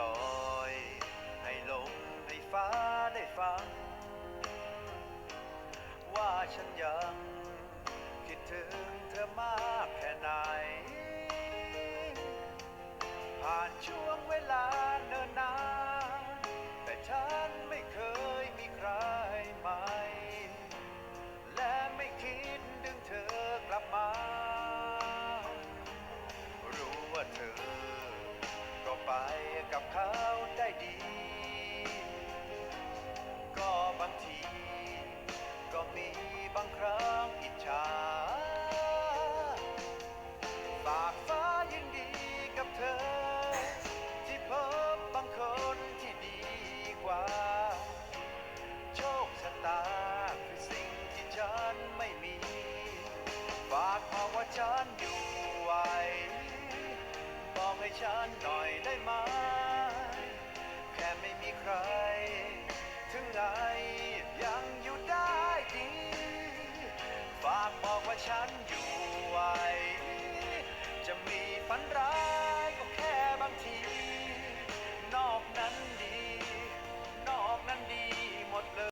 ลอยให้ลมให้ฟ้าได้ฟังว่าฉันยังคิดถึงเธอมากแค่ไหนผ่านช่วงเวลาเนิ่นนานแต่ฉันไม่เคยมีใครใหม่และไม่คิดดึงเธอกลับมารู้ว่าเธอก็ไปกับเขาได้ดีก็บางทีก็มีบางครั้งอิจฉาฝากฟ้ายินดีกับเธอที่พบบางคนที่ดีกว่าโชคชะตาคือสิ่งที่ฉันไม่มีฝากมาว่าฉันอยู่ไหวบอกให้ฉันหน่อยได้ไหมแค่ไม่มีใครถึงไหน